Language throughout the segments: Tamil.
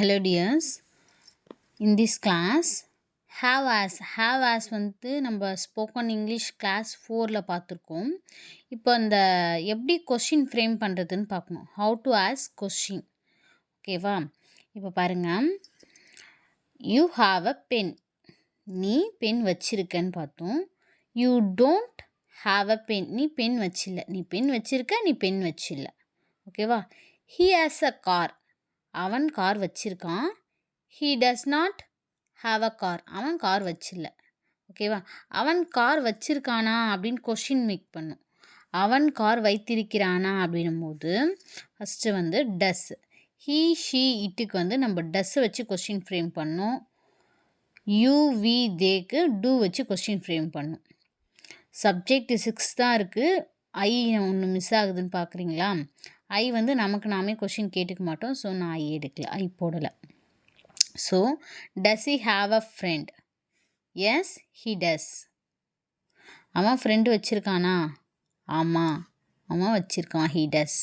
Hello dears, in this class have as வந்து நம்ம ஸ்போக்கன் இங்கிலீஷ் கிளாஸ் 4ல் பார்த்துருக்கோம். இப்போ அந்த எப்படி கொஷின் ஃப்ரேம் பண்ணுறதுன்னு பார்க்கணும். How to ask question. ஓகேவா? இப்போ பாருங்கள், யூ ஹாவ் அ பென். நீ பென் வச்சிருக்கன்னு பார்த்தோம். யூ டோன்ட் ஹாவ் அ பென். நீ பென் வச்சில்ல. நீ பென் வச்சிருக்க, நீ பென் வச்சில்ல. ஓகேவா? He has a car. அவன் கார் வச்சிருக்கான். He does not have a car. அவன் கார் வச்சில்ல. ஓகேவா? அவன் கார் வச்சிருக்கானா அப்படின்னு கொஷின் மேக் பண்ணும். அவன் கார் வைத்திருக்கிறானா அப்படின்னும் போது ஃபஸ்ட்டு வந்து டஸ். ஹீ ஷீ இட்டுக்கு வந்து நம்ம டஸ்ஸை வச்சு கொஷின் ஃப்ரேம் பண்ணோம். யூ வி தேக்கு டூ வச்சு கொஷின் ஃப்ரேம் பண்ணும். சப்ஜெக்ட் 6 தான் இருக்குது. ஐ ஒன்று மிஸ் ஆகுதுன்னு பார்க்குறீங்களா? ஐ வந்து நமக்கு நாமே கொஷின் கேட்டுக்க மாட்டோம். ஸோ நான் ஐ எடுக்கல, ஐ போடலை. So does he have a friend? Yes he does. அவன் ஃப்ரெண்டு வச்சுருக்கானா? ஆமாம், அவன் வச்சுருக்கான். He does.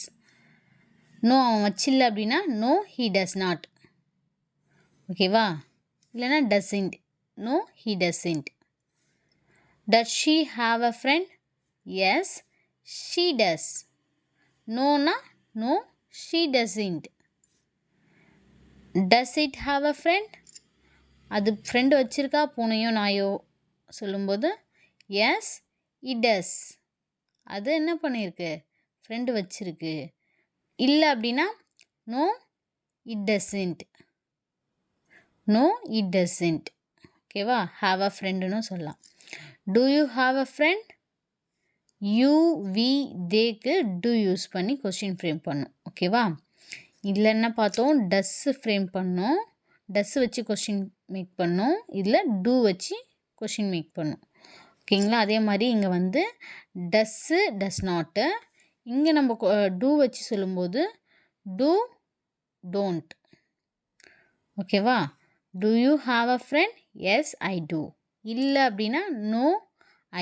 நோ, அவன் வச்சில்ல அப்படின்னா நோ ஹி டஸ் நாட். ஓகேவா? இல்லைனா doesn't. No he doesn't. Does she have a friend? Yes she does. நோனா no she doesn't. Does it have a friend? அது ஃப்ரெண்டு வச்சுருக்கா, பூனையோ நாயோ சொல்லும்போது எஸ் இட் டஸ். அது என்ன பண்ணியிருக்கு? ஃப்ரெண்டு வச்சுருக்கு. இல்லை அப்படின்னா no it doesn't. No it doesn't. ஓகேவா? ஹாவ் அ ஃப்ரெண்டுன்னு சொல்லலாம். Do you have a friend? You we தேக்கு டூ யூஸ் பண்ணி கொஷின் ஃப்ரேம் பண்ணும். ஓகேவா? இதில் என்ன பார்த்தோம்? டஸ்ஸு ஃப்ரேம் பண்ணோம். டஸ்ஸு வச்சு கொஷின் மேக் பண்ணோம். இதில் டூ வச்சு கொஷின் மேக் பண்ணோம். ஓகேங்களா? அதே மாதிரி இங்கே வந்து டஸ்ஸு டஸ் நாட்டு. இங்கே நம்ம டூ வச்சு சொல்லும்போது டூ டோன்ட். ஓகேவா? Do you have a friend? Yes I do. இல்லை அப்படின்னா no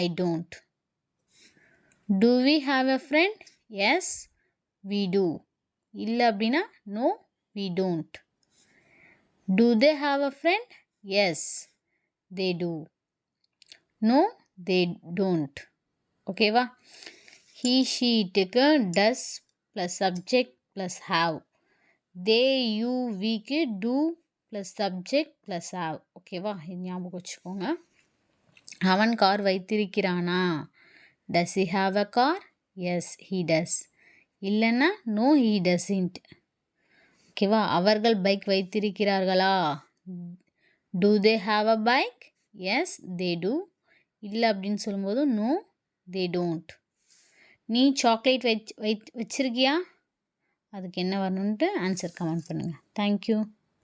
I don't. Do we have a friend? Yes we do. இல்லை அப்படின்னா no we don't. Do they have a friend? Yes they do. No they don't. ஓகேவா? ஹீ ஷீ இட்டுக்கு does plus subject plus have. They you விக்கு do plus subject plus have. ஓகேவா? இது ஞாபகம் வச்சுக்கோங்க. அவன் கார் வைத்திருக்கிறானா? Does he have a car? Yes he does. இல்லைன்னா நோ ஹீ டஸ்இன்ட். ஓகேவா? அவர்கள் பைக் வைத்திருக்கிறார்களா? Do they have a bike? Yes they do. இல்லை அப்படின்னு சொல்லும்போது நோ தே டோன்ட். நீ சாக்லேட் வச்சிருக்கியா? அதுக்கு என்ன வரணுன்ட்டு ஆன்சர் கமெண்ட் பண்ணுங்கள். தேங்க்யூ.